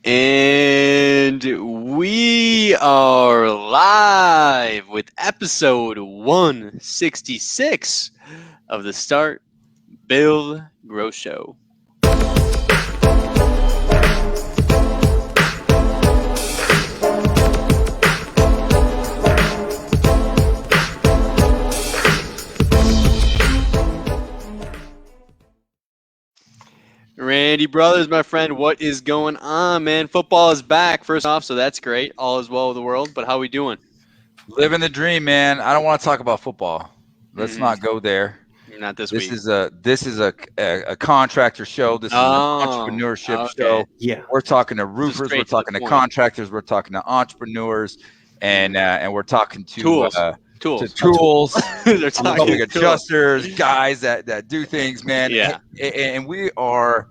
And we are live with episode 166 of the Start, Build, Grow Show. Randy Brothers, my friend, what is going on, man? Football is back, first off, so that's great. All is well with the world, but how we doing? Living the dream, man. I don't want to talk about football. Let's not go there. Not this This week. is a contractor show. This is an entrepreneurship show. Yeah, We're talking to roofers. We're talking to contractors. We're talking to entrepreneurs, and we're talking to Tools. They're talking public adjusters, guys that do things, man. Yeah. And we are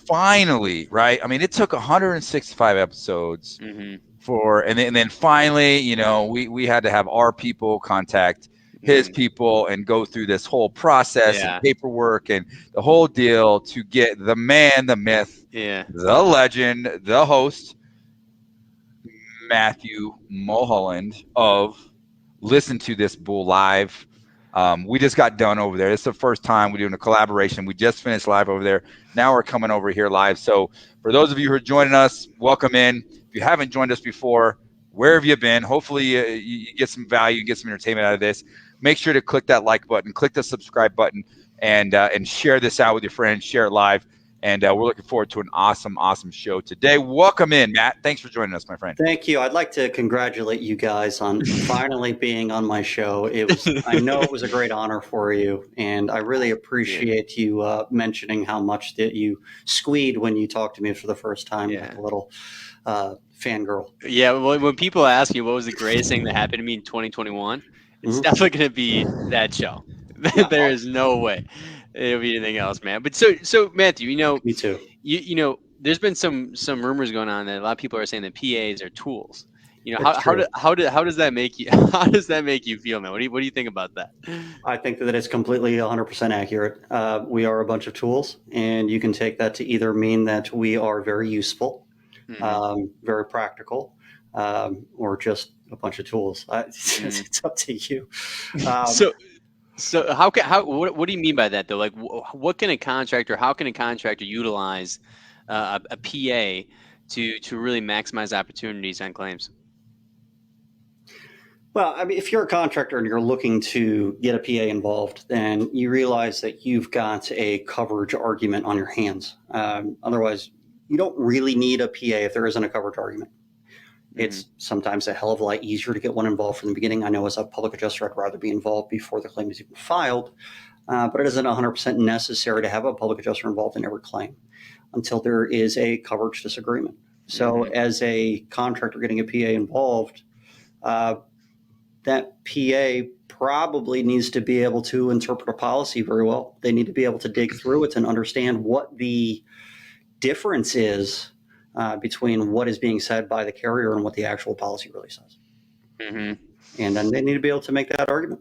finally, right? I mean, it took 165 episodes and then finally, you know, we had to have our people contact his people and go through this whole process and paperwork and the whole deal to get the man, the myth, the legend, the host, Matthew Mulholland of Listen to This Bull Live. We just got done over there. It's the first time we're doing a collaboration. We just finished live over there. Now we're coming over here live. So for those of you who are joining us, welcome in. If you haven't joined us before, where have you been? Hopefully you get some value, get some entertainment out of this. Make sure to click that like button, click the subscribe button, and share this out with your friends. Share it live. And we're looking forward to an awesome show today. Welcome in, Matt. Thanks for joining us, my friend. Thank you. I'd like to congratulate you guys on finally being on my show. I know it was a great honor for you, and I really appreciate you mentioning how much that you squeed when you talked to me for the first time, like a little fangirl. Yeah, when people ask you what was the greatest thing that happened to me in 2021, it's definitely going to be that show. There is no way it'll be anything else, man. But so Matthew, you know, me too. You know, there's been some rumors going on that a lot of people are saying that PAs are tools. You know, how does that make you? How does that make you feel, man? What do you think about that? I think that it's completely 100% accurate. We are a bunch of tools, and you can take that to either mean that we are very useful, very practical, or just a bunch of tools. It's up to you. So what do you mean by that though? Like, how can a contractor utilize a PA to really maximize opportunities on claims? Well, I mean, if you're a contractor and you're looking to get a PA involved, then you realize that you've got a coverage argument on your hands. Otherwise, you don't really need a PA if there isn't a coverage argument. It's sometimes a hell of a lot easier to get one involved from the beginning. I know as a public adjuster, I'd rather be involved before the claim is even filed, but it isn't 100% necessary to have a public adjuster involved in every claim until there is a coverage disagreement. So as a contractor getting a PA involved, that PA probably needs to be able to interpret a policy very well. They need to be able to dig through it and understand what the difference is between what is being said by the carrier and what the actual policy really says. And then they need to be able to make that argument.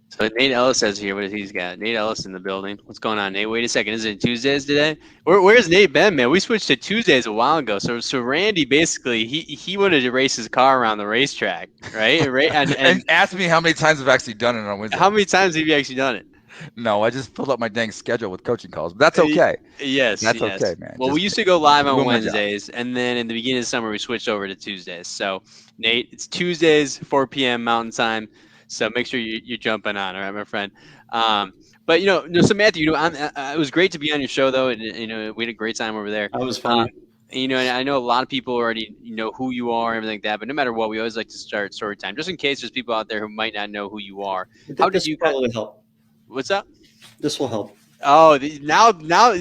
So Nate Ellis says here, what has he's got? Nate Ellis in the building. What's going on, Nate? Wait a second. Is it Tuesdays today? Where's Nate been, man? We switched to Tuesdays a while ago. So Randy basically he wanted to race his car around the racetrack, right? And ask me how many times I've actually done it on Wednesday. How many times have you actually done it? No, I just filled up my dang schedule with coaching calls. But that's okay. Yes. Okay, man. Well, we used to go live on Wednesdays, and then in the beginning of summer, we switched over to Tuesdays. So, Nate, it's Tuesdays, 4 p.m. Mountain Time. So make sure you're jumping on, all right, my friend. But so Matthew, it was great to be on your show, though. And, we had a great time over there. That was fun. And I know a lot of people already know who you are and everything like that. But no matter what, we always like to start story time, just in case there's people out there who might not know who you are. How did you probably help? What's up? This will help. Oh, now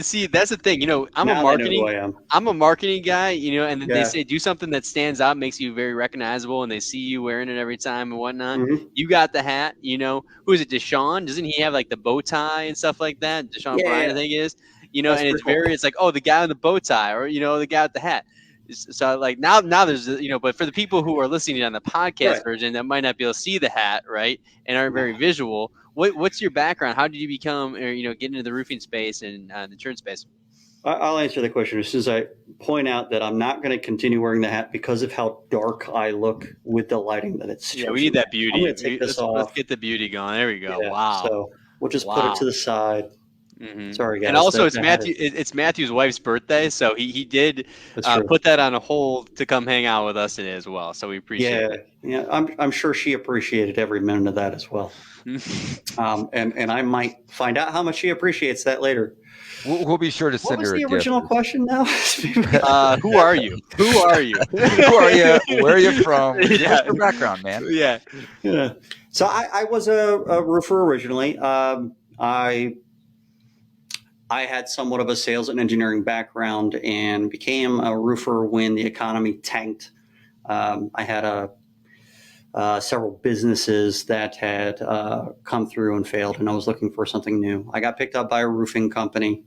see, that's the thing. I'm a marketing guy, and they say do something that stands out, makes you very recognizable, and they see you wearing it every time and whatnot. You got the hat, who is it? Deshaun? Doesn't he have like the bow tie and stuff like that? Deshaun Bryan, I think it is. And it's it's like, oh, the guy with the bow tie, or the guy with the hat. So like now there's but for the people who are listening on the podcast version that might not be able to see the hat, right, and aren't very visual. What's your background? How did you become, get into the roofing space and the insurance space? I'll answer the question as soon as I point out that I'm not going to continue wearing the hat because of how dark I look with the lighting that it's. Yeah, we need that beauty. I'm going to take this off. Let's get the beauty going. There we go. Yeah, wow. So we'll just put it to the side. Mm-hmm. Sorry, guys. And also, it's Matthew's wife's birthday, so he did put that on a hold to come hang out with us today as well. So we appreciate it. Yeah, I'm sure she appreciated every minute of that as well. And I might find out how much she appreciates that later. We'll be sure to send her a gift. What was the original question now? Who are you? Who are you? Who are you? Where are you from? What's your background, man? Yeah. So I was a roofer originally. I had somewhat of a sales and engineering background and became a roofer when the economy tanked. I had several businesses that had come through and failed, and I was looking for something new. I got picked up by a roofing company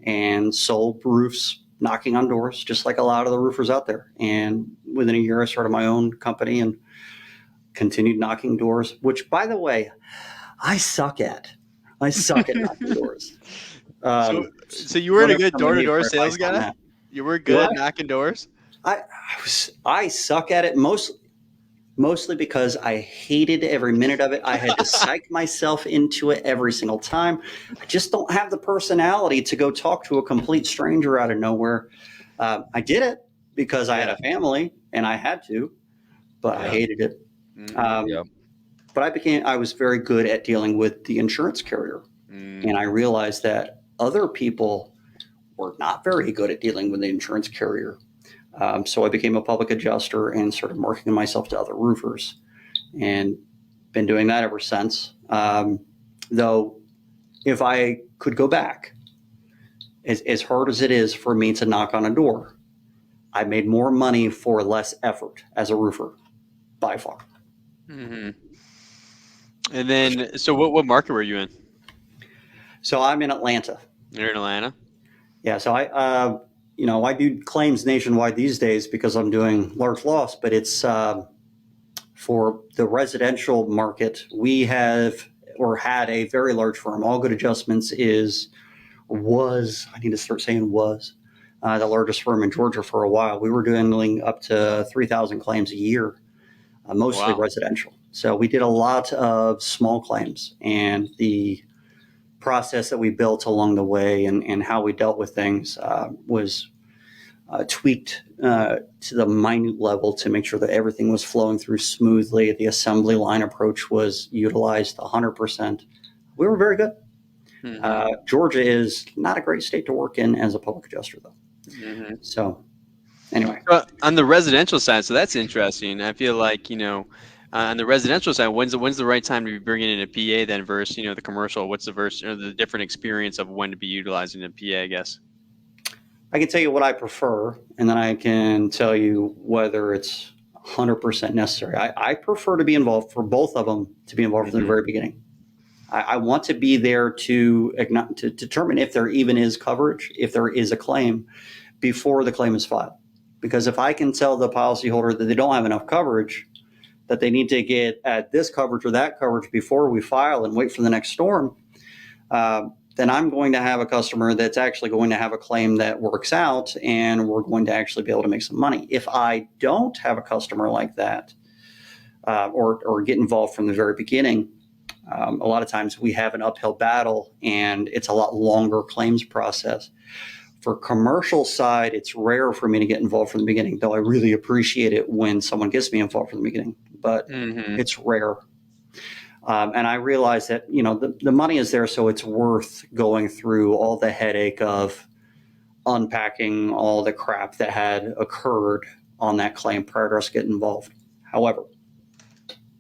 and sold roofs, knocking on doors, just like a lot of the roofers out there. And within a year, I started my own company and continued knocking doors, which, by the way, I suck at. I suck at knocking doors. So you weren't a good door-to-door sales guy? You were good at knocking doors? I suck at it mostly because I hated every minute of it. I had to psych myself into it every single time. I just don't have the personality to go talk to a complete stranger out of nowhere. I did it because I had a family and I had to, but I hated it. But I was very good at dealing with the insurance carrier. And I realized that other people were not very good at dealing with the insurance carrier. So I became a public adjuster and started marketing myself to other roofers, and been doing that ever since. Though, if I could go back, as hard as it is for me to knock on a door, I made more money for less effort as a roofer, by far. Mm-hmm. And then, so what market were you in? So I'm in Atlanta. You're in Atlanta? Yeah. So I do claims nationwide these days because I'm doing large loss, but it's for the residential market. We have or had a very large firm. All Good Adjustments was the largest firm in Georgia for a while. We were doing up to 3,000 claims a year, mostly residential. So we did a lot of small claims, and the process that we built along the way and how we dealt with things was tweaked to the minute level to make sure that everything was flowing through smoothly. The assembly line approach was utilized 100%. We were very good. Mm-hmm. Georgia is not a great state to work in as a public adjuster, though. Mm-hmm. So anyway. On the residential side, so that's interesting. I feel like, on the residential side, when's the right time to be bringing in a PA then versus, the commercial? What's the different experience of when to be utilizing a PA, I guess? I can tell you what I prefer, and then I can tell you whether it's 100% necessary. I prefer to be involved for both of them, to be involved from the very beginning. I want to be there to determine if there even is coverage, if there is a claim, before the claim is filed. Because if I can tell the policyholder that they don't have enough coverage, that they need to get at this coverage or that coverage before we file and wait for the next storm, then I'm going to have a customer that's actually going to have a claim that works out, and we're going to actually be able to make some money. If I don't have a customer like that, or get involved from the very beginning, a lot of times we have an uphill battle, and it's a lot longer claims process. For commercial side, it's rare for me to get involved from the beginning, though I really appreciate it when someone gets me involved from the beginning, but it's rare. And I realize that, the money is there, so it's worth going through all the headache of unpacking all the crap that had occurred on that claim prior to us getting involved. However,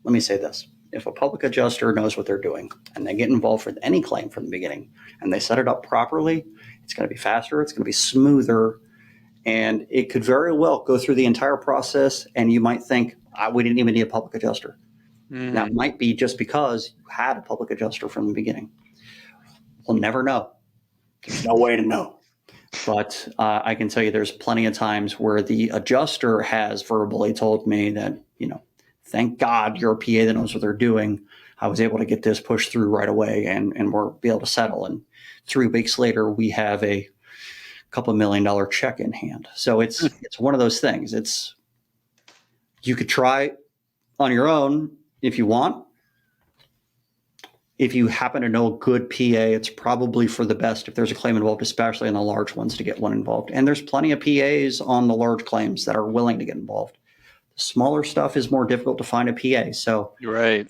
let me say this. If a public adjuster knows what they're doing and they get involved with any claim from the beginning and they set it up properly, it's going to be faster, it's going to be smoother, and it could very well go through the entire process, and you might think, we didn't even need a public adjuster. Mm-hmm. That might be just because you had a public adjuster from the beginning. We'll never know. There's no way to know. But I can tell you there's plenty of times where the adjuster has verbally told me that, thank God you're a PA that knows what they're doing. I was able to get this pushed through right away and we're be able to settle. And 3 weeks later, we have a couple $1 million check in hand. So it's one of those things. You could try on your own if you want. If you happen to know a good PA, it's probably for the best if there's a claim involved, especially in the large ones, to get one involved. And there's plenty of PAs on the large claims that are willing to get involved. The smaller stuff is more difficult to find a PA. So you're right.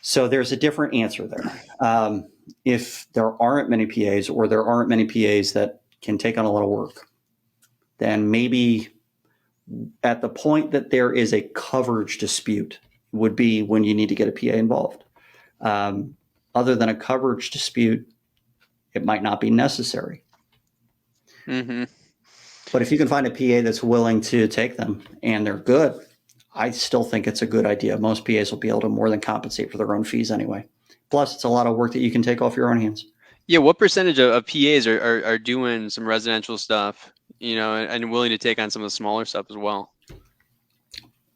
So there's a different answer there. If there aren't many PAs, or there aren't many PAs that can take on a lot of work, then maybe at the point that there is a coverage dispute would be when you need to get a PA involved. Other than a coverage dispute, it might not be necessary. Mm-hmm. But if you can find a PA that's willing to take them and they're good, I still think it's a good idea. Most PAs will be able to more than compensate for their own fees anyway. Plus, it's a lot of work that you can take off your own hands. Yeah, what percentage of PAs are doing some residential stuff, and willing to take on some of the smaller stuff as well?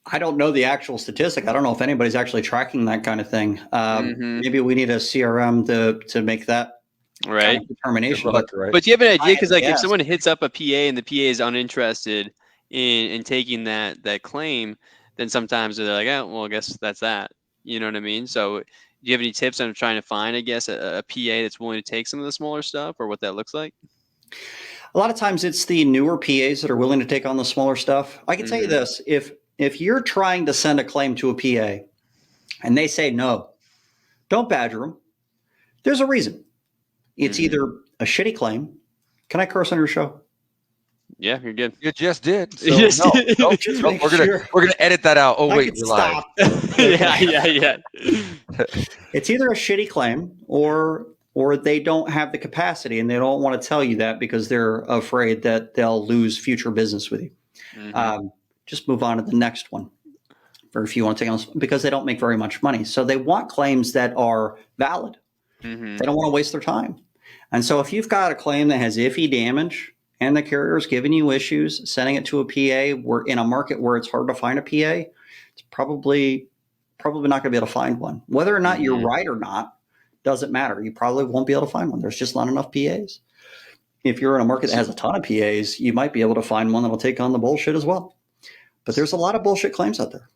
I don't know the actual statistic. I don't know if anybody's actually tracking that kind of thing. Maybe we need a CRM to make that kind of determination. But do you have an idea? Because if someone hits up a PA and the PA is uninterested in taking that claim, then sometimes they're like, oh, well, I guess that's that. You know what I mean? So do you have any tips on trying to find, I guess, a PA that's willing to take some of the smaller stuff, or what that looks like? A lot of times it's the newer PAs that are willing to take on the smaller stuff. I can tell you this, if you're trying to send a claim to a PA and they say no, don't badger them. There's a reason. It's either a shitty claim. Can I curse on your show? Yeah, you're good. You just did. So we're gonna edit that out. Oh wait, you're live. yeah. It's either a shitty claim or they don't have the capacity and they don't want to tell you that because they're afraid that they'll lose future business with you. Just move on to the next one. Or if you want to take on, because they don't make very much money. So they want claims that are valid. They don't want to waste their time. And so if you've got a claim that has iffy damage and the carrier's giving you issues, sending it to a PA, we're in a market where it's hard to find a PA, it's probably not going to be able to find one. Whether or not you're right or not doesn't matter. You probably won't be able to find one. There's just not enough PAs. If you're in a market that has a ton of PAs, you might be able to find one that'll take on the bullshit as well. But there's a lot of bullshit claims out there.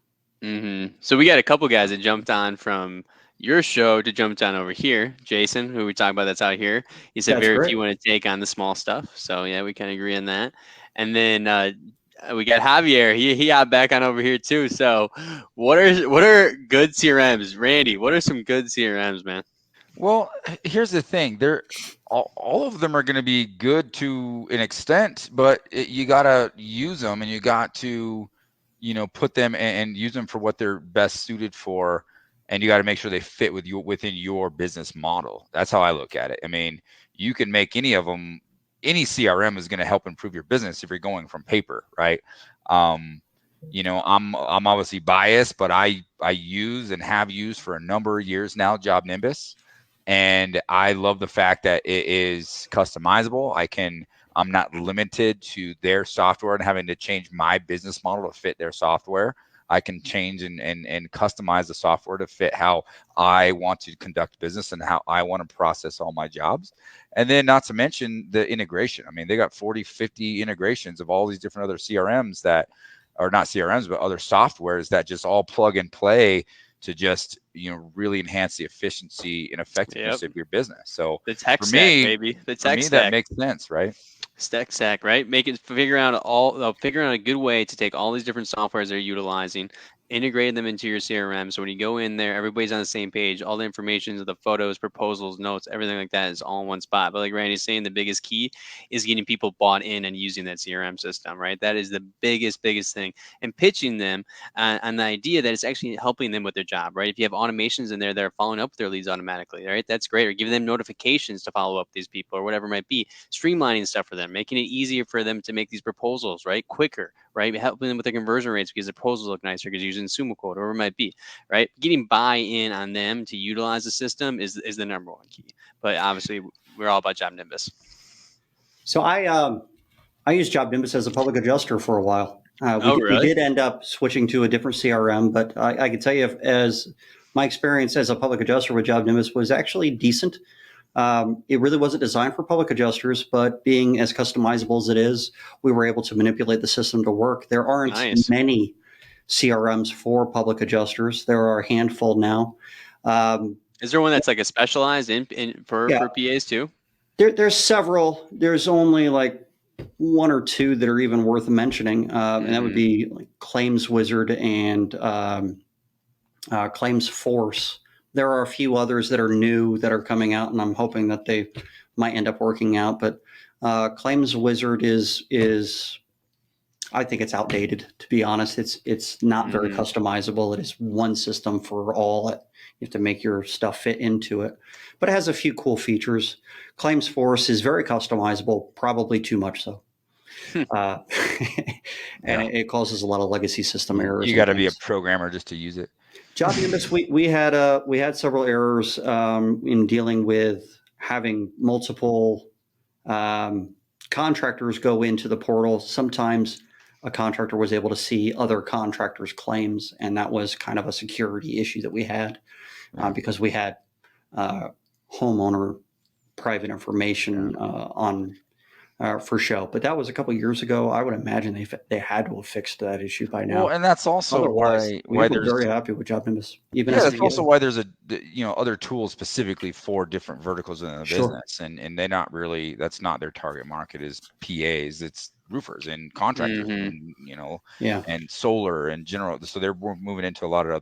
So we got a couple guys that jumped on from your show to jump on over here. Jason, who we talked about, that's out here. He said very few want to take on the small stuff. So yeah, we kind of agree on that. And then we got Javier. He got back on over here too. So what are good CRMs, Randy? What are some good CRMs, man? Well, here's the thing. All of them are going to be good to an extent, but you got to use them and you got to, put them and use them for what they're best suited for. And you got to make sure they fit within your business model. That's how I look at it. I mean, you can make any of them. Any CRM is going to help improve your business if you're going from paper, right? I'm obviously biased, but I use and have used for a number of years now Job Nimbus. And I love the fact that it is customizable. I'm not limited to their software and having to change my business model to fit their software. I can change and customize the software to fit how I want to conduct business and how I want to process all my jobs. And then not to mention the integration. I mean, they got 40, 50 integrations of all these different other CRMs that are not CRMs, but other softwares that just all plug and play to just, really enhance the efficiency and effectiveness of your business. So the tech stack, baby. The tech stack. That makes sense, right? Tech stack, right? Figure out a good way to take all these different softwares they're utilizing, integrate them into your CRM. So when you go in there, everybody's on the same page. All the information, the photos, proposals, notes, everything like that is all in one spot. But like Randy's saying, the biggest key is getting people bought in and using that CRM system, right? That is the biggest thing. And pitching them on the idea that it's actually helping them with their job, right? If you have automations in there that are following up with their leads automatically, right? That's great. Or giving them notifications to follow up with these people or whatever it might be. Streamlining stuff for them, making it easier for them to make these proposals, right? Quicker, right? Helping them with their conversion rates because the proposals look nicer because using Sumo Code or whatever it might be, right? Getting buy-in on them to utilize the system is the number one key. But obviously, we're all about Job Nimbus. So I used Job Nimbus as a public adjuster for a while. Really? We did end up switching to a different CRM, but I can tell you as my experience as a public adjuster with Job Nimbus was actually decent. It really wasn't designed for public adjusters, but being as customizable as it is, we were able to manipulate the system to work. There aren't many CRMs for public adjusters. There are a handful now. Is there one that's like a specialized for PAs too? There's several. There's only like one or two that are even worth mentioning, and that would be like Claims Wizard and Claims Force. There are a few others that are new that are coming out, and I'm hoping that they might end up working out. But Claims Wizard is I think it's outdated, to be honest. It's not very customizable. It is one system for all. You have to make your stuff fit into it, but it has a few cool features. Claims Force is very customizable, probably too much so. And it causes a lot of legacy system errors. You got to be a programmer just to use it. Job Nimbus, we had several errors in dealing with having multiple contractors go into the portal. Sometimes a contractor was able to see other contractors' claims, and that was kind of a security issue that we had because we had homeowner private information on for show. But that was a couple of years ago. I would imagine they had to have fixed that issue by now. Well, and that's also why we're very happy with Job Nimbus. That's also why there's other tools specifically for different verticals in the business, and they're not really, that's not their target market is PAs. It's roofers and contractors, and, and solar and general. So they're moving into a lot of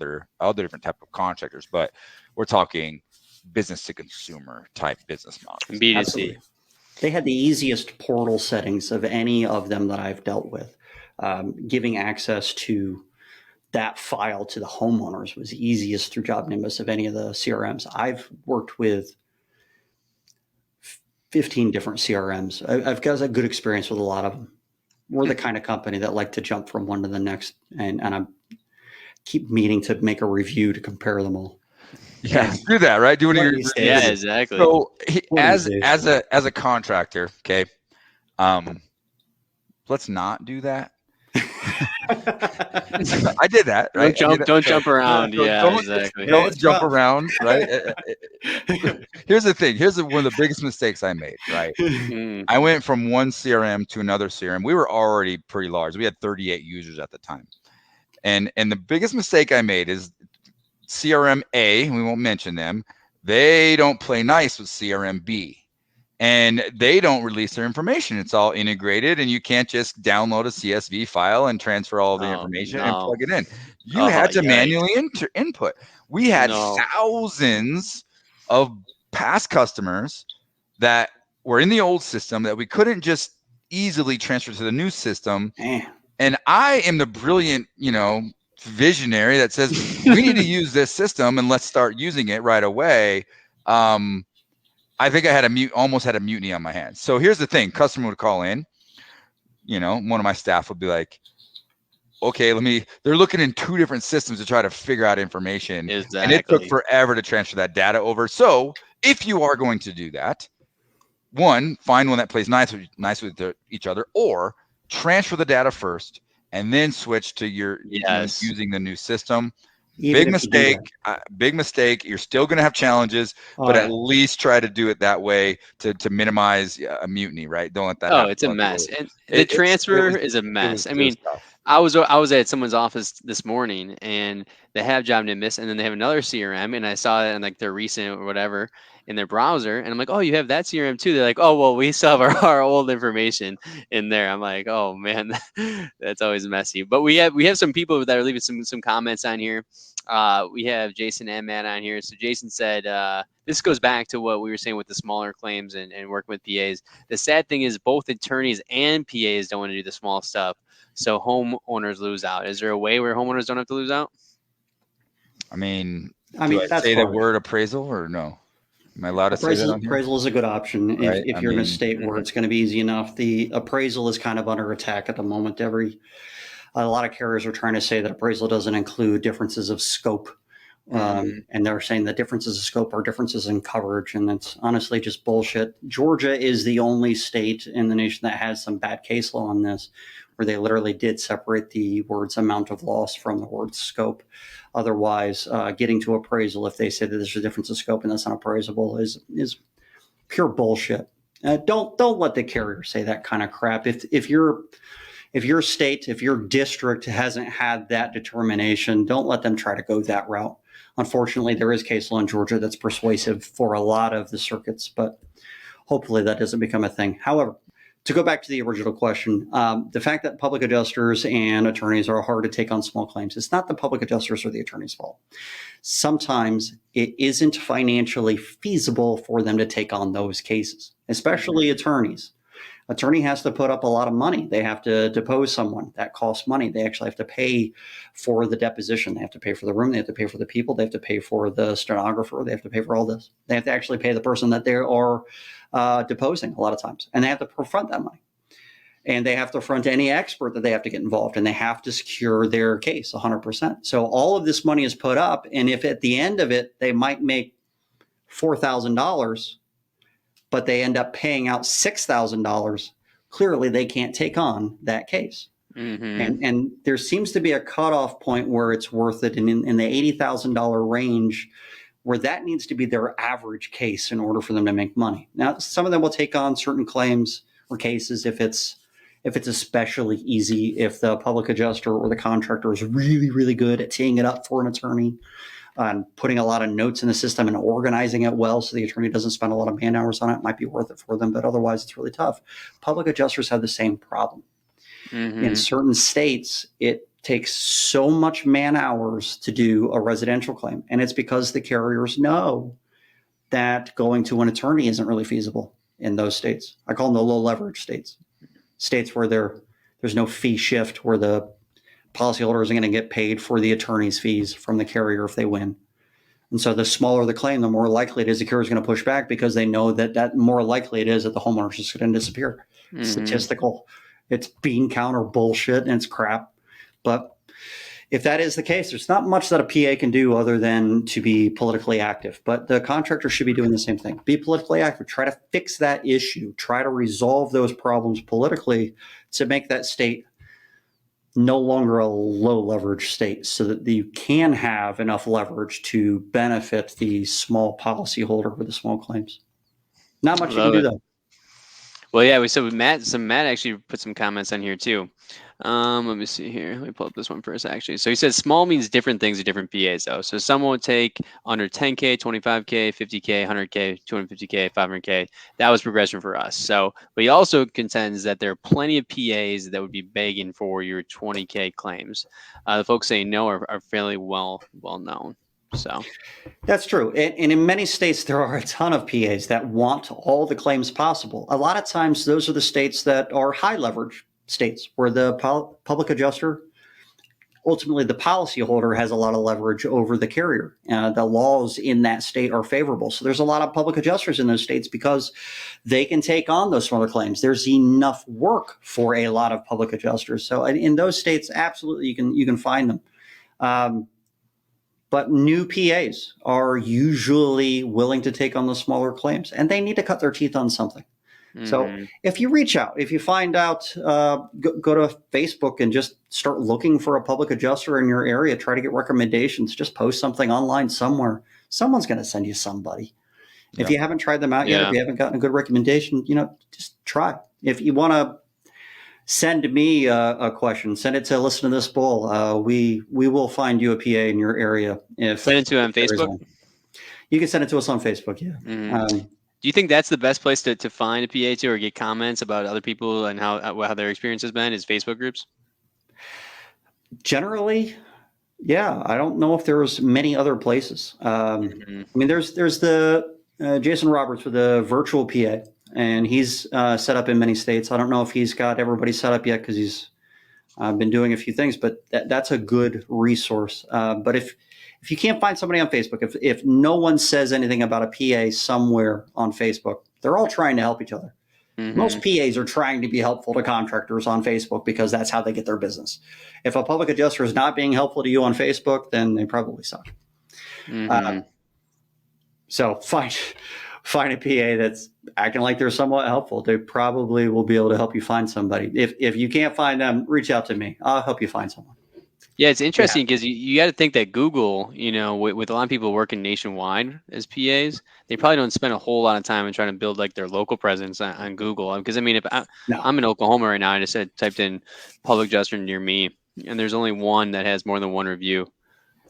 other different type of contractors, but we're talking business to consumer type business models. B2C. Absolutely. They had the easiest portal settings of any of them that I've dealt with. Giving access to that file to the homeowners was easiest through Job Nimbus of any of the CRMs. I've worked with 15 different CRMs. I've got a good experience with a lot of them. We're the kind of company that like to jump from one to the next, and I keep meaning to make a review to compare them all. Yeah, do that, right? Do one of your yeah, exactly. So as a contractor, okay, let's not do that. I did that, right? Don't jump around. Exactly. Don't jump around, right? Here's the thing. Here's one of the biggest mistakes I made, right? I went from one CRM to another CRM. We were already pretty large. We had 38 users at the time. And the biggest mistake I made is CRM A, we won't mention them, they don't play nice with CRM B. And they don't release their information. It's all integrated, and you can't just download a CSV file and transfer all the information and plug it in. You had to manually input. We had thousands of past customers that were in the old system that we couldn't just easily transfer to the new system. And I am the brilliant, visionary that says we need to use this system and let's start using it right away. I think I had almost had a mutiny on my hands. So here's the thing: customer would call in, one of my staff would be like, okay, they're looking in two different systems to try to figure out information. Exactly. And it took forever to transfer that data over. So if you are going to do that, one, find one that plays nice with each other, or transfer the data first and then switch to using the new system. Big mistake. You're still going to have challenges, but at least try to do it that way to minimize a mutiny, right? Don't let that happen. It's a mess. And the transfer is a mess. I mean, I was at someone's office this morning, and they have Job Nimbus, and then they have another CRM, and I saw it in like their recent or whatever in their browser, and I'm like, oh, you have that CRM too? They're like, oh, well, we still have our old information in there. I'm like, oh man, that's always messy. But we have some people that are leaving some comments on here. We have Jason and Matt on here. So Jason said, this goes back to what we were saying with the smaller claims and working with PAs. The sad thing is both attorneys and PAs don't want to do the small stuff. So homeowners lose out. Is there a way where homeowners don't have to lose out? I mean, do I say the word appraisal or no? Am I allowed to say that on here? Appraisal is a good option if you're in a state where it's going to be easy enough. The appraisal is kind of under attack at the moment. A lot of carriers are trying to say that appraisal doesn't include differences of scope. And they're saying that differences of scope are differences in coverage. And that's honestly just bullshit. Georgia is the only state in the nation that has some bad case law on this, where they literally did separate the words amount of loss from the word scope. Otherwise, getting to appraisal, if they say that there's a difference of scope and that's unappraisable, is pure bullshit. Don't let the carrier say that kind of crap. If your state, if your district hasn't had that determination, don't let them try to go that route. Unfortunately, there is case law in Georgia that's persuasive for a lot of the circuits, but hopefully that doesn't become a thing. However, to go back to the original question, the fact that public adjusters and attorneys are hard to take on small claims, it's not the public adjusters or the attorney's fault. Sometimes it isn't financially feasible for them to take on those cases, especially attorneys. Attorney has to put up a lot of money. They have to depose someone. That costs money. They actually have to pay for the deposition. They have to pay for the room. They have to pay for the people. They have to pay for the stenographer. They have to pay for all this. They have to actually pay the person that they are deposing a lot of times. And they have to front that money. And they have to front any expert that they have to get involved. And they have to secure their case 100%. So all of this money is put up. And if at the end of it, they might make $4,000, but they end up paying out $6,000, clearly they can't take on that case. Mm-hmm. And there seems to be a cutoff point where it's worth it in the $80,000 range, where that needs to be their average case in order for them to make money. Now, some of them will take on certain claims or cases if it's especially easy, if the public adjuster or the contractor is really, really good at teeing it up for an attorney, putting a lot of notes in the system and organizing it well so the attorney doesn't spend a lot of man hours on it. It might be worth it for them, but otherwise it's really tough. Public adjusters have the same problem. Mm-hmm. In certain states, it takes so much man hours to do a residential claim, and it's because the carriers know that going to an attorney isn't really feasible in those states. I call them the low leverage states. States where there's no fee shift, where the policyholder isn't going to get paid for the attorney's fees from the carrier if they win. And so the smaller the claim, the more likely it is the carrier is going to push back, because they know that more likely it is that the homeowner is just going to disappear. Mm-hmm. Statistical. It's bean counter bullshit and it's crap. But if that is the case, there's not much that a PA can do other than to be politically active. But the contractor should be doing the same thing. Be politically active. Try to fix that issue. Try to resolve those problems politically to make that state no longer a low leverage state, so that you can have enough leverage to benefit the small policyholder with the small claims. Not much you can do though. Well, yeah, Matt actually put some comments on here too. Let me see here. Let me pull up this one first, actually. So he says small means different things to different PAs, though. So some will take under 10K, 25K, 50K, 100K, 250K, 500K. That was progression for us. So, but he also contends that there are plenty of PAs that would be begging for your 20K claims. The folks saying no are fairly well known. So that's true. And in many states, there are a ton of PAs that want all the claims possible. A lot of times, those are the states that are high leverage states, where the public adjuster, ultimately the policyholder, has a lot of leverage over the carrier. The laws in that state are favorable. So there's a lot of public adjusters in those states because they can take on those smaller claims. There's enough work for a lot of public adjusters. So in those states, absolutely, you can find them. But new PAs are usually willing to take on the smaller claims, and they need to cut their teeth on something. Mm-hmm. So if you reach out, if you find out, go to Facebook and just start looking for a public adjuster in your area. Try to get recommendations. Just post something online somewhere. Someone's going to send you somebody. Yeah. If you haven't tried them out yet, if you haven't gotten a good recommendation, just try. If you want to send me a question, send it to Listen to This Bull. We will find you a PA in your area. Send it to on Facebook? You can send it to us on Facebook, yeah. Mm-hmm. Do you think that's the best place to find a PA to, or get comments about other people and how their experience has been, is Facebook groups? Generally, yeah. I don't know if there's many other places. Mm-hmm. I mean, there's the Jason Roberts with the virtual PA. And he's set up in many states. I don't know if he's got everybody set up yet, because he's been doing a few things, but that's a good resource. But if you can't find somebody on Facebook, if no one says anything about a PA somewhere on Facebook, they're all trying to help each other. Mm-hmm. Most PAs are trying to be helpful to contractors on Facebook because that's how they get their business. If a public adjuster is not being helpful to you on Facebook, then they probably suck. Mm-hmm. So find a PA that's acting like they're somewhat helpful. They probably will be able to help you find somebody. If you can't find them, reach out to me. I'll help you find someone. Yeah, it's interesting because you got to think that Google, with a lot of people working nationwide as PAs, they probably don't spend a whole lot of time in trying to build like their local presence on Google. Because I mean, if I'm in Oklahoma right now, I just typed in public adjuster near me, and there's only one that has more than one review.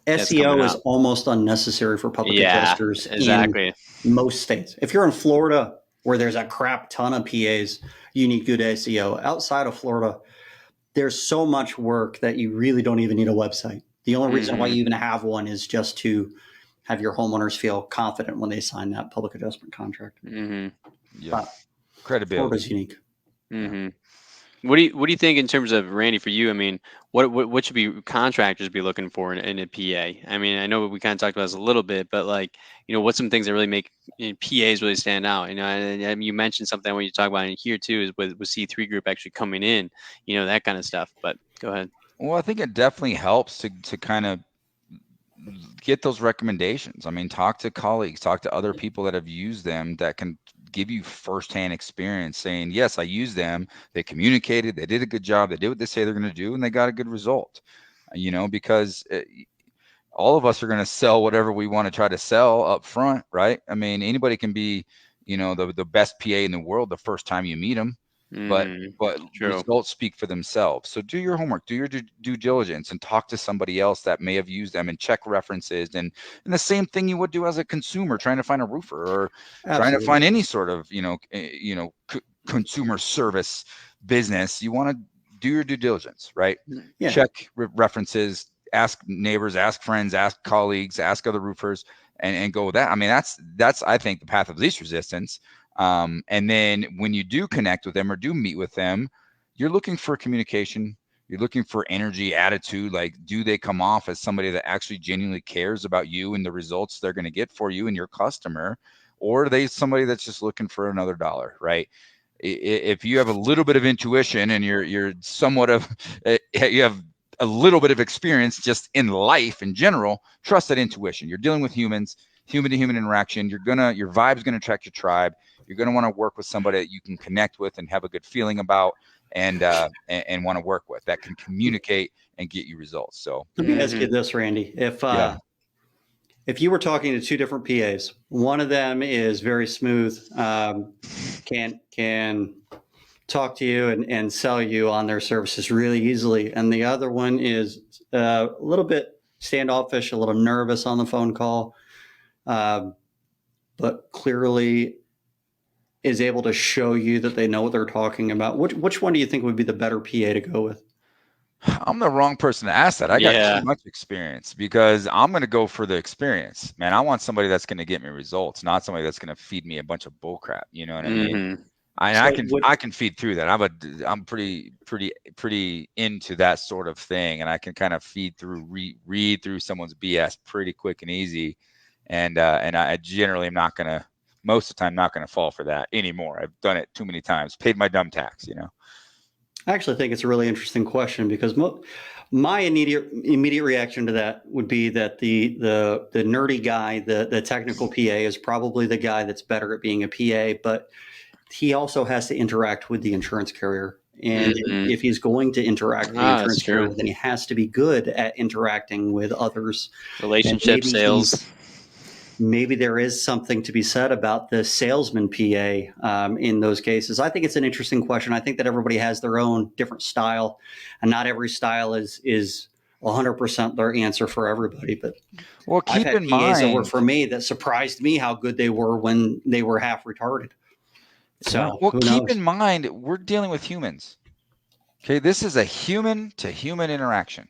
SEO is almost unnecessary for public adjusters exactly. in most states. If you're in Florida, where there's a crap ton of PAs, you need good SEO. Outside of Florida, there's so much work that you really don't even need a website. The only reason why you even have one is just to have your homeowners feel confident when they sign that public adjustment contract. Yeah, credibility. Florida's unique. What do you think in terms of, Randy, for you? I mean, what should contractors be looking for in a PA? I mean, I know we kind of talked about this a little bit, but like, what's some things that really make PAs really stand out? And you mentioned something when you talk about in here too, is with C3 Group actually coming in, that kind of stuff. But go ahead. Well, I think it definitely helps to kind of get those recommendations. I mean, talk to colleagues, talk to other people that have used them that can give you firsthand experience saying, yes, I used them. They communicated, they did a good job. They did what they say they're going to do, and they got a good result, because all of us are going to sell whatever we want to try to sell up front, right? I mean, anybody can be, the best PA in the world the first time you meet them. But results speak for themselves. So do your homework, do your due diligence, and talk to somebody else that may have used them, and check references, and the same thing you would do as a consumer trying to find a roofer, or trying to find any sort of consumer service business. You want to do your due diligence, right? Check references, ask neighbors, ask friends, ask colleagues, ask other roofers, and go with that. I mean, that's I think the path of least resistance. And then when you do connect with them or do meet with them, you're looking for communication. You're looking for energy, attitude. Like, do they come off as somebody that actually genuinely cares about you and the results they're going to get for you and your customer? Or are they somebody that's just looking for another dollar, right? If you have a little bit of intuition and you're somewhat of, you have a little bit of experience just in life in general, trust that intuition. You're dealing with humans, human to human interaction. Your vibe's going to attract your tribe. You're going to want to work with somebody that you can connect with and have a good feeling about, and want to work with, that can communicate and get you results. So let me ask you this, Randy. If you were talking to two different PAs, one of them is very smooth, can talk to you and sell you on their services really easily, and the other one is a little bit standoffish, a little nervous on the phone call, but clearly is able to show you that they know what they're talking about. Which one do you think would be the better PA to go with? I'm the wrong person to ask that. I got too much experience, because I'm going to go for the experience, man. I want somebody that's going to get me results, not somebody that's going to feed me a bunch of bull crap. You know what I mean? I can feed through that. I'm pretty into that sort of thing, and I can kind of feed through, read through someone's BS pretty quick and easy. And I generally am not going to, most of the time, not going to fall for that anymore. I've done it too many times, paid my dumb tax, I actually think it's a really interesting question, because my immediate reaction to that would be that the nerdy guy, the technical PA, is probably the guy that's better at being a PA, but he also has to interact with the insurance carrier. And if he's going to interact with the insurance carrier, then he has to be good at interacting with others. Relationship sales. Maybe there is something to be said about the salesman PA in those cases. I think it's an interesting question. I think that everybody has their own different style, and not every style is 100% their answer for everybody. But keep in mind, that were for me that surprised me how good they were when they were half retarded. So, keep in mind, we're dealing with humans. Okay, this is a human to human interaction.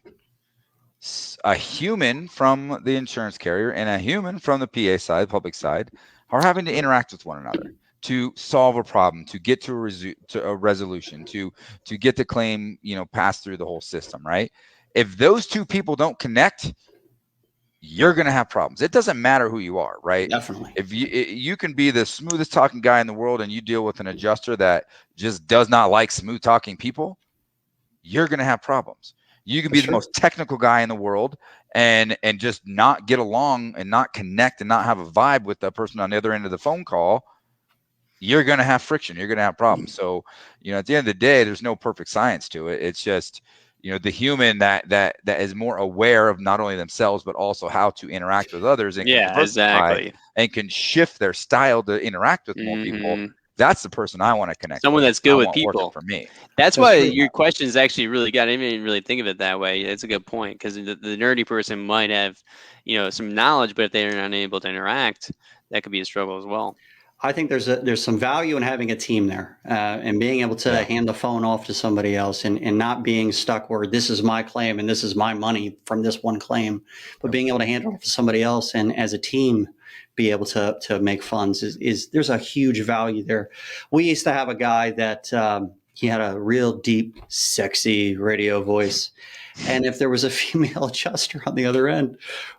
A human from the insurance carrier and a human from the PA side, public side, are having to interact with one another to solve a problem, to get to a resolution, to get the claim, passed through the whole system, right? If those two people don't connect, you're going to have problems. It doesn't matter who you are, right? Definitely. If you can be the smoothest talking guy in the world and you deal with an adjuster that just does not like smooth talking people, you're going to have problems. You can be the most technical guy in the world and just not get along and not connect and not have a vibe with the person on the other end of the phone call. You're going to have friction. You're going to have problems. So, at the end of the day, there's no perfect science to it. It's just, the human that is more aware of not only themselves but also how to interact with others, and can diversify and can shift their style to interact with more people. That's the person I want to connect Someone with. that's good with people. For me. That's why your question is actually really good. I didn't even really think of it that way. It's a good point, because the nerdy person might have, some knowledge, but if they're unable to interact, that could be a struggle as well. I think there's some value in having a team there, and being able to hand the phone off to somebody else, and not being stuck where this is my claim and this is my money from this one claim, but being able to hand it off to somebody else, and as a team be able to make funds is there's a huge value there. We used to have a guy that he had a real deep, sexy radio voice. And if there was a female adjuster on the other end,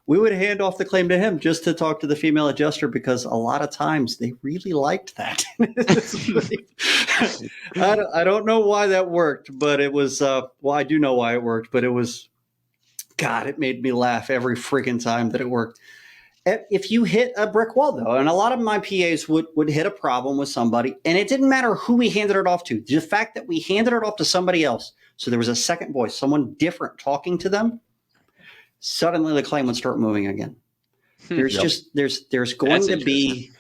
we would hand off the claim to him just to talk to the female adjuster, because a lot of times they really liked that. I don't know why that worked, but it was, I do know why it worked, but it was, God, it made me laugh every freaking time that it worked. If you hit a brick wall, though, and a lot of my PAs would hit a problem with somebody, and it didn't matter who we handed it off to. The fact that we handed it off to somebody else, so there was a second voice, someone different talking to them, suddenly the claim would start moving again. There's there's going to be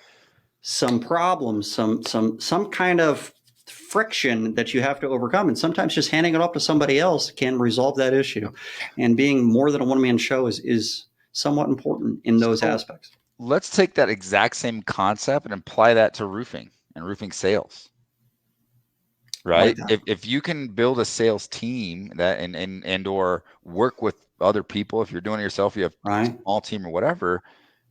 some problems, some kind of friction that you have to overcome, and sometimes just handing it off to somebody else can resolve that issue. And being more than a one-man show is somewhat important in those aspects. Let's take that exact same concept and apply that to roofing and roofing sales. Right? Like if you can build a sales team that and or work with other people, if you're doing it yourself, you have a small team or whatever,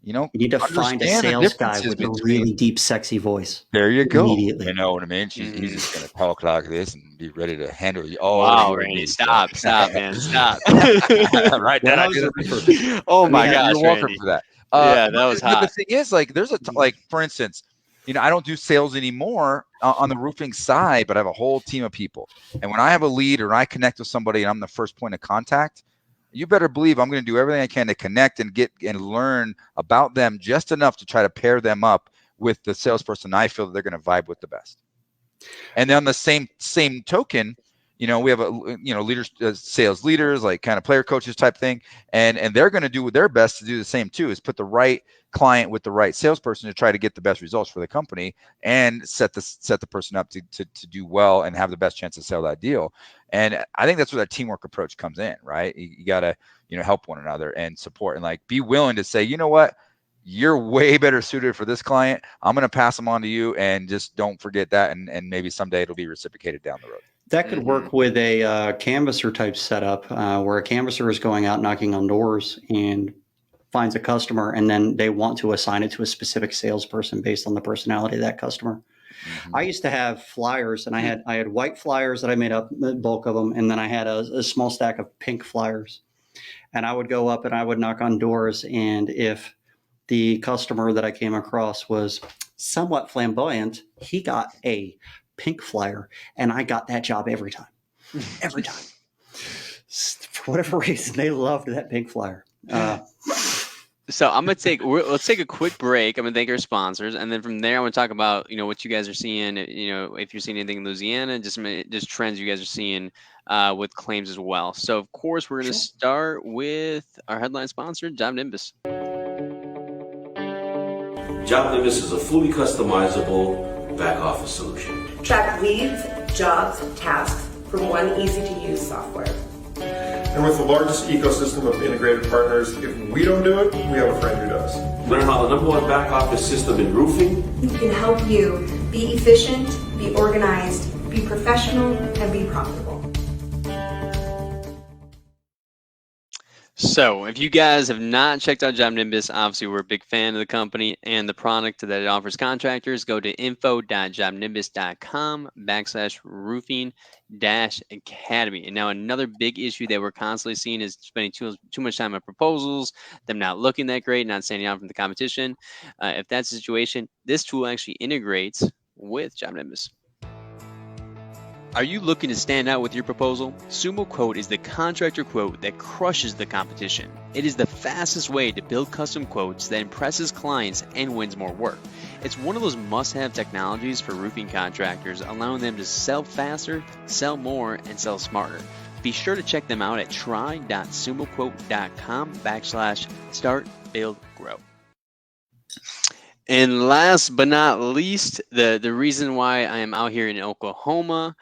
you need to find a sales guy with a really deep, sexy voice. There you go. Immediately. You know what I mean? He's just going to talk like this and be ready to handle you. Oh, wow, Randy, stop, man, stop. Right. Oh my gosh, you're welcome for that. That was hot. The thing is, there's for instance, I don't do sales anymore on the roofing side, but I have a whole team of people. And when I have a lead or I connect with somebody and I'm the first point of contact, you better believe I'm going to do everything I can to connect and get and learn about them just enough to try to pair them up with the salesperson I feel that they're going to vibe with the best. And then on the same token, we have leaders, sales leaders, like kind of player coaches type thing, and they're going to do their best to do the same too, is put the right client with the right salesperson to try to get the best results for the company and set the person up to do well and have the best chance to sell that deal. And I think that's where that teamwork approach comes in, right? You got to help one another and support, and be willing to say, you know what, you're way better suited for this client. I'm going to pass them on to you, and just don't forget that. And maybe someday it'll be reciprocated down the road. That could work with a canvasser type setup, where a canvasser is going out knocking on doors and finds a customer, and then they want to assign it to a specific salesperson based on the personality of that customer. I used to have flyers, and I had white flyers that I made up, the bulk of them, and then I had a small stack of pink flyers. And I would go up and I would knock on doors, and if the customer that I came across was somewhat flamboyant, he got a pink flyer, and I got that job every time. For whatever reason, they loved that pink flyer. So let's take a quick break. I'm gonna thank our sponsors, and then from there I want to talk about what you guys are seeing. If you're seeing anything in Louisiana, just trends you guys are seeing with claims as well. So of course we're gonna start with our headline sponsor, Job Nimbus. Job Nimbus is a fully customizable back office solution. Track leads, jobs, tasks from one easy-to-use software. And with the largest ecosystem of integrated partners, if we don't do it, we have a friend who does. Learn how the #1 back office system in roofing can help you be efficient, be organized, be professional, and be profitable. So if you guys have not checked out Job Nimbus, obviously we're a big fan of the company and the product that it offers contractors. Go to info.jobnimbus.com/roofing-academy. And now another big issue that we're constantly seeing is spending too much time on proposals, them not looking that great, not standing out from the competition. If that's the situation, this tool actually integrates with Job Nimbus. Are you looking to stand out with your proposal? Sumo Quote is the contractor quote that crushes the competition. It is the fastest way to build custom quotes that impresses clients and wins more work. It's one of those must-have technologies for roofing contractors, allowing them to sell faster, sell more, and sell smarter. Be sure to check them out at try.sumoquote.com/start-build-grow. And last but not least, the reason why I am out here in Oklahoma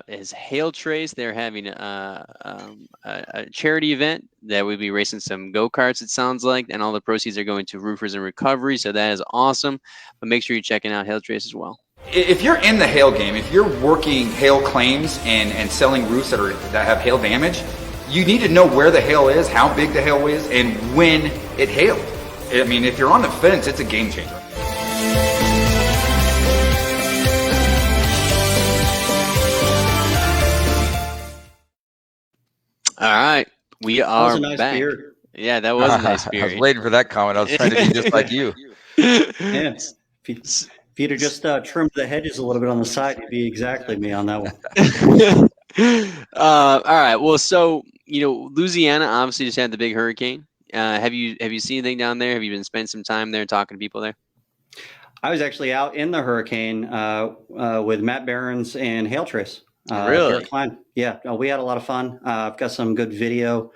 is Hail Trace. They're having a charity event that we'll be racing some go-karts, it sounds like, and all the proceeds are going to roofers and recovery, so that is awesome. But make sure you're checking out Hail Trace as well. If you're in the hail game, if you're working hail claims and selling roofs that have hail damage, you need to know where the hail is, how big the hail is, and when it hailed. I mean, if you're on the fence, it's a game changer. All right, we are that was a nice back. Beard. Yeah, that was a nice beard. I was waiting for that comment. I was trying to be just like you. Yeah. If you'd have just trimmed the hedges a little bit on the side, you'd be exactly me on that one. All right. Well, so Louisiana obviously just had the big hurricane. Have you seen anything down there? Have you been spending some time there talking to people there? I was actually out in the hurricane with Matt Behrens and Hail Trace. Really? Yeah, we had a lot of fun. I've got some good video.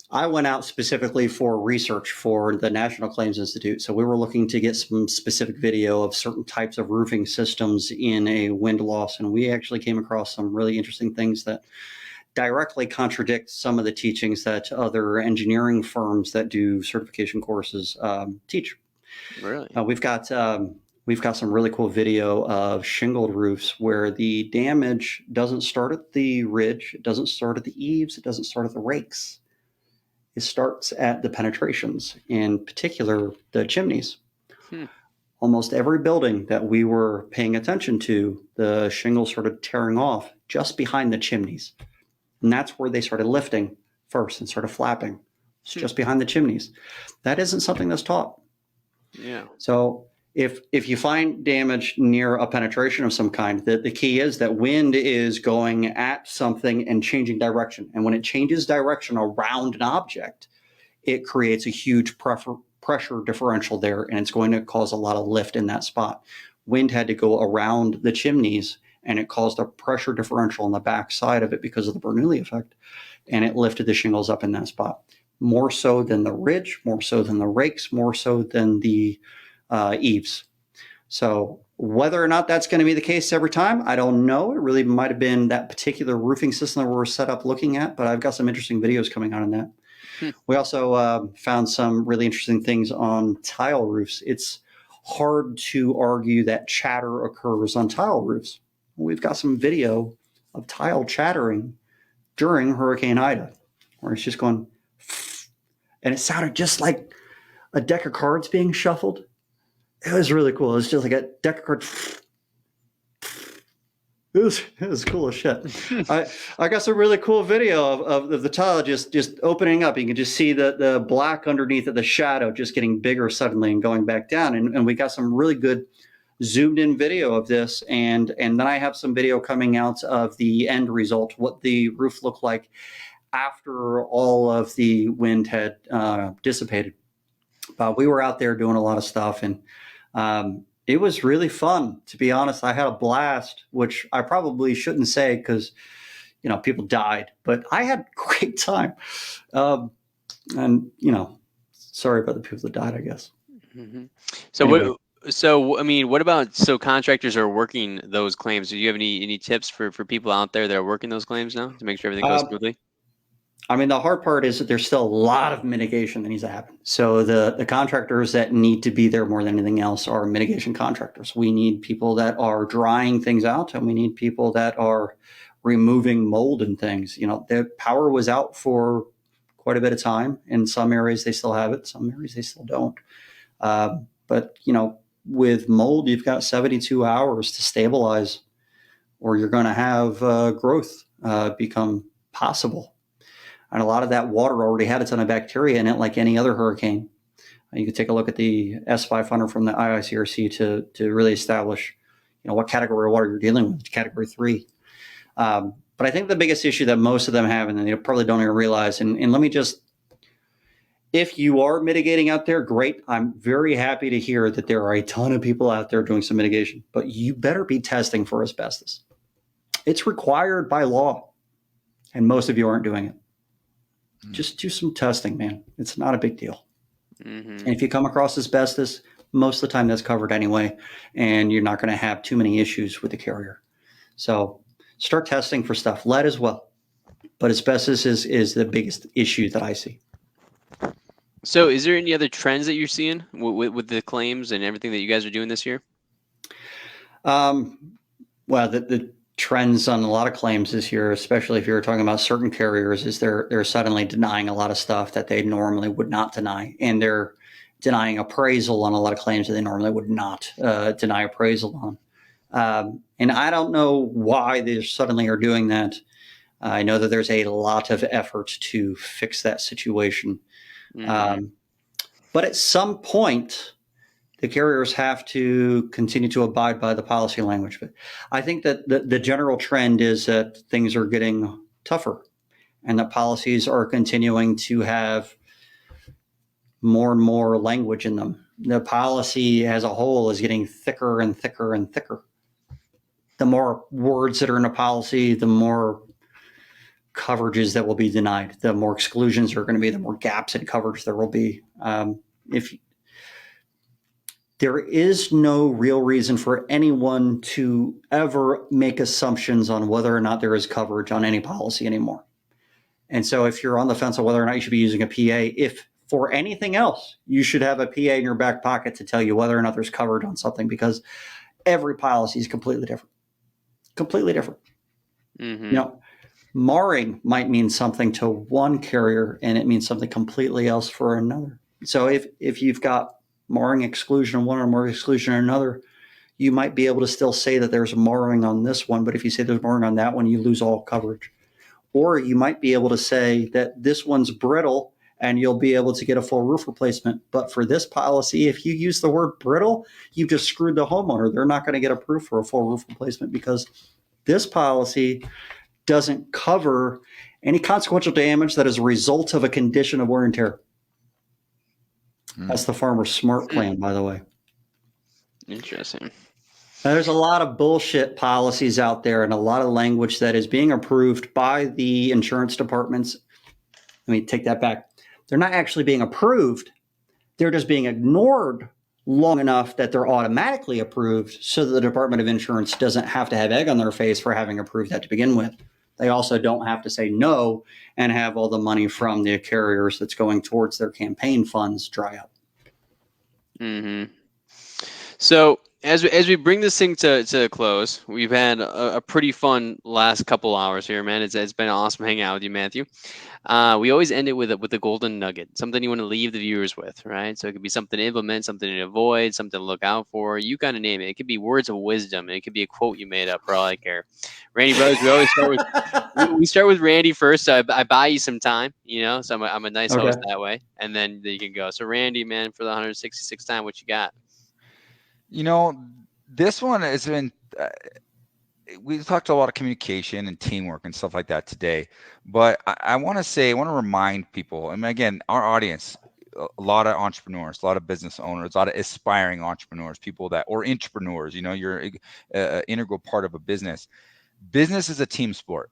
I went out specifically for research for the National Claims Institute. So we were looking to get some specific video of certain types of roofing systems in a wind loss. And we actually came across some really interesting things that directly contradict some of the teachings that other engineering firms that do certification courses teach. Really? We've got some really cool video of shingled roofs where the damage doesn't start at the ridge, it doesn't start at the eaves, it doesn't start at the rakes. It starts at the penetrations, in particular the chimneys. Almost every building that we were paying attention to, the shingles started tearing off just behind the chimneys. And that's where they started lifting first and started flapping. It's just behind the chimneys. That isn't something that's taught. Yeah. So if you find damage near a penetration of some kind, the key is that wind is going at something and changing direction. And when it changes direction around an object, it creates a huge pressure differential there, and it's going to cause a lot of lift in that spot. Wind had to go around the chimneys, and it caused a pressure differential on the back side of it because of the Bernoulli effect, and it lifted the shingles up in that spot. More so than the ridge, more so than the rakes, more so than the eaves. So whether or not that's going to be the case every time, I don't know. It really might have been that particular roofing system that we're set up looking at, but I've got some interesting videos coming out on that. We also found some really interesting things on tile roofs. It's hard to argue that chatter occurs on tile roofs. We've got some video of tile chattering during Hurricane Ida, where it's just going, and it sounded just like a deck of cards being shuffled. It was really cool. It was just like a deck of cards. It was cool as shit. I got some really cool video of the tile just opening up. You can just see the black underneath of the shadow just getting bigger suddenly and going back down. And we got some really good zoomed in video of this. And then I have some video coming out of the end result, what the roof looked like after all of the wind had dissipated. But we were out there doing a lot of stuff, and it was really fun, to be honest. I had a blast, which I probably shouldn't say because, people died, but I had a great time. And, sorry about the people that died, I guess. Mm-hmm. So anyway. What about contractors are working those claims? Do you have any tips for people out there that are working those claims now to make sure everything goes smoothly? The hard part is that there's still a lot of mitigation that needs to happen. So the contractors that need to be there more than anything else are mitigation contractors. We need people that are drying things out, and we need people that are removing mold and things. The power was out for quite a bit of time. In some areas, they still have it. Some areas, they still don't. But with mold, you've got 72 hours to stabilize, or you're going to have growth become possible. And a lot of that water already had a ton of bacteria in it, like any other hurricane. You could take a look at the S500 from the IICRC to really establish, what category of water you're dealing with, category 3. But I think the biggest issue that most of them have, and they probably don't even realize, and let me just, if you are mitigating out there, great. I'm very happy to hear that there are a ton of people out there doing some mitigation, but you better be testing for asbestos. It's required by law, and most of you aren't doing it. Just do some testing, man. It's not a big deal. And if you come across asbestos, most of the time that's covered anyway, and you're not going to have too many issues with the carrier. So start testing for stuff. Lead as well. But asbestos is the biggest issue that I see. So is there any other trends that you're seeing with the claims and everything that you guys are doing this year? Well, the trends on a lot of claims this year, especially if you're talking about certain carriers, is they're suddenly denying a lot of stuff that they normally would not deny. And they're denying appraisal on a lot of claims that they normally would not deny appraisal on. And I don't know why they suddenly are doing that. I know that there's a lot of effort to fix that situation. But at some point, the carriers have to continue to abide by the policy language. But I think that the general trend is that things are getting tougher and that policies are continuing to have more and more language in them. The policy as a whole is getting thicker and thicker and thicker. The more words that are in a policy, the more coverages that will be denied, the more exclusions are going to be, the more gaps in coverage there will be. If there is no real reason for anyone to ever make assumptions on whether or not there is coverage on any policy anymore. And so if you're on the fence on whether or not you should be using a PA, if for anything else, you should have a PA in your back pocket to tell you whether or not there's coverage on something, because every policy is completely different. Completely different. Marring might mean something to one carrier and it means something completely else for another. So if you've got marring exclusion on one or marring exclusion on another, you might be able to still say that there's marring on this one, but if you say there's marring on that one, you lose all coverage. Or you might be able to say that this one's brittle and you'll be able to get a full roof replacement. But for this policy, if you use the word brittle, you just screwed the homeowner. They're not going to get approved for a full roof replacement because this policy doesn't cover any consequential damage that is a result of a condition of wear and tear. That's the Farmer's Smart plan, by the way. Interesting. Now, there's a lot of bullshit policies out there and a lot of language that is being approved by the insurance departments. Let me take that back. They're not actually being approved. They're just being ignored long enough that they're automatically approved so that the Department of Insurance doesn't have to have egg on their face for having approved that to begin with. They also don't have to say no and have all the money from the carriers that's going towards their campaign funds dry up. So as we bring this thing to a close, we've had a pretty fun last couple hours here, man. It's been awesome hanging out with you, Matthew. We always end it with a golden nugget, something you want to leave the viewers with, right? So it could be something to implement, something to avoid, something to look out for. You kind of name it. It could be words of wisdom, and it could be a quote you made up, for all I care. Randy Brothers, we always start with Randy first. So I buy you some time, So I'm a nice host that way, and then you can go. So Randy, man, for the 166th time, what you got? This one has been, we talked a lot of communication and teamwork and stuff like that today, but I want to remind people, and again, our audience, a lot of entrepreneurs, a lot of business owners, a lot of aspiring entrepreneurs, people or entrepreneurs, you're an integral part of a business. Business is a team sport.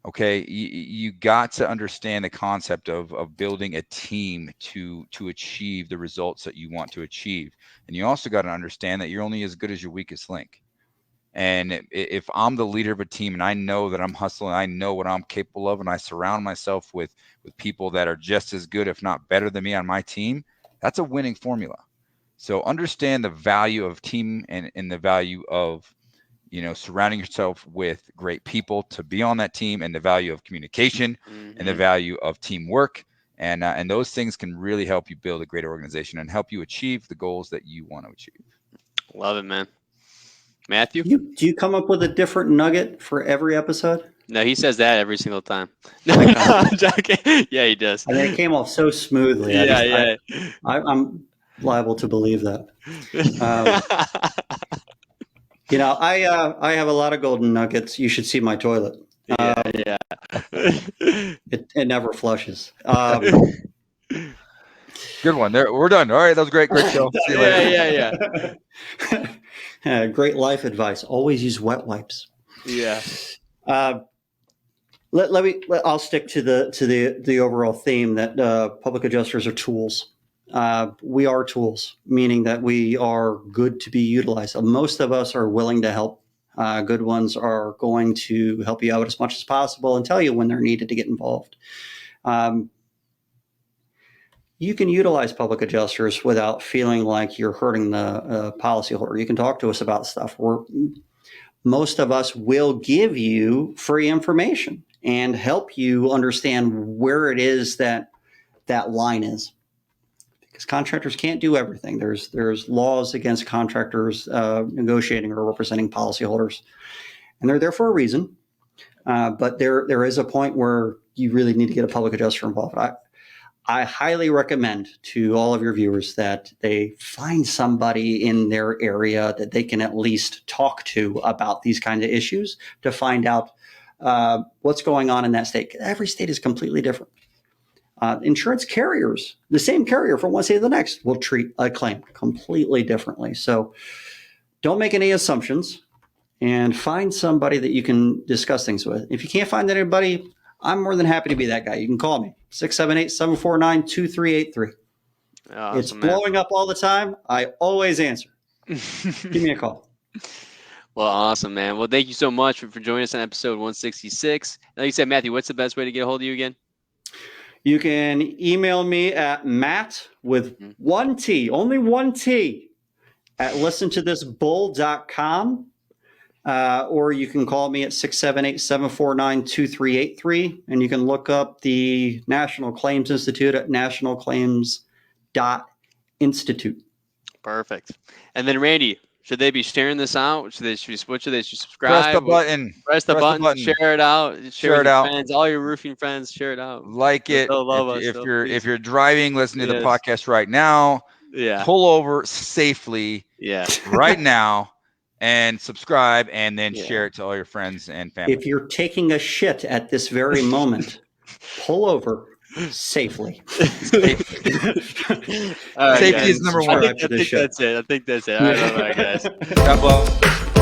Okay, you got to understand the concept of building a team to achieve the results that you want to achieve. And you also got to understand that you're only as good as your weakest link. And if I'm the leader of a team and I know that I'm hustling, I know what I'm capable of, and I surround myself with people that are just as good, if not better than me on my team, that's a winning formula. So understand the value of team and the value of surrounding yourself with great people to be on that team, and the value of communication and the value of teamwork. And those things can really help you build a great organization and help you achieve the goals that you want to achieve. Love it, man. Matthew? Do you come up with a different nugget for every episode? No, he says that every single time. No, I'm joking. Yeah, he does. I mean, it came off so smoothly. I'm liable to believe that. I have a lot of golden nuggets. You should see my toilet. Yeah. It never flushes. Good one. There, we're done. All right, that was great. Great show. See you later. Yeah. Great life advice. Always use wet wipes. Yeah. I'll stick to the overall theme that public adjusters are tools. We are tools, meaning that we are good to be utilized. Most of us are willing to help. Good ones are going to help you out as much as possible and tell you when they're needed to get involved. You can utilize public adjusters without feeling like you're hurting the policyholder. You can talk to us about stuff. Most of us will give you free information and help you understand where it is that line is. Because contractors can't do everything. There's laws against contractors negotiating or representing policyholders, and they're there for a reason. But there is a point where you really need to get a public adjuster involved. I highly recommend to all of your viewers that they find somebody in their area that they can at least talk to about these kinds of issues to find out what's going on in that state. Every state is completely different. Insurance carriers, the same carrier from one state to the next, will treat a claim completely differently. So don't make any assumptions and find somebody that you can discuss things with. If you can't find anybody, I'm more than happy to be that guy. You can call me, 678-749-2383. Awesome, it's blowing up all the time. I always answer. Give me a call. Well, awesome, man. Well, thank you so much for joining us on episode 166. Like you said, Matthew, what's the best way to get a hold of you again? You can email me at Matt with one T, only one T, at listentothisbull.com. Or you can call me at 678-749-2383. And you can look up the National Claims Institute at nationalclaims.institute. Perfect. And then, Randy, should they be sharing this out? What should they subscribe? Press the button. Press the button. Share it out. Share it out. Friends, all your roofing friends, share it out. Like it. If you're driving, listen to the podcast right now. Yeah. Pull over safely. Yeah. Right now. And subscribe, and then share it to all your friends and family. If you're taking a shit at this very moment, pull over safely. Safety right, is number one. I think that's it. All right, guys. God bless.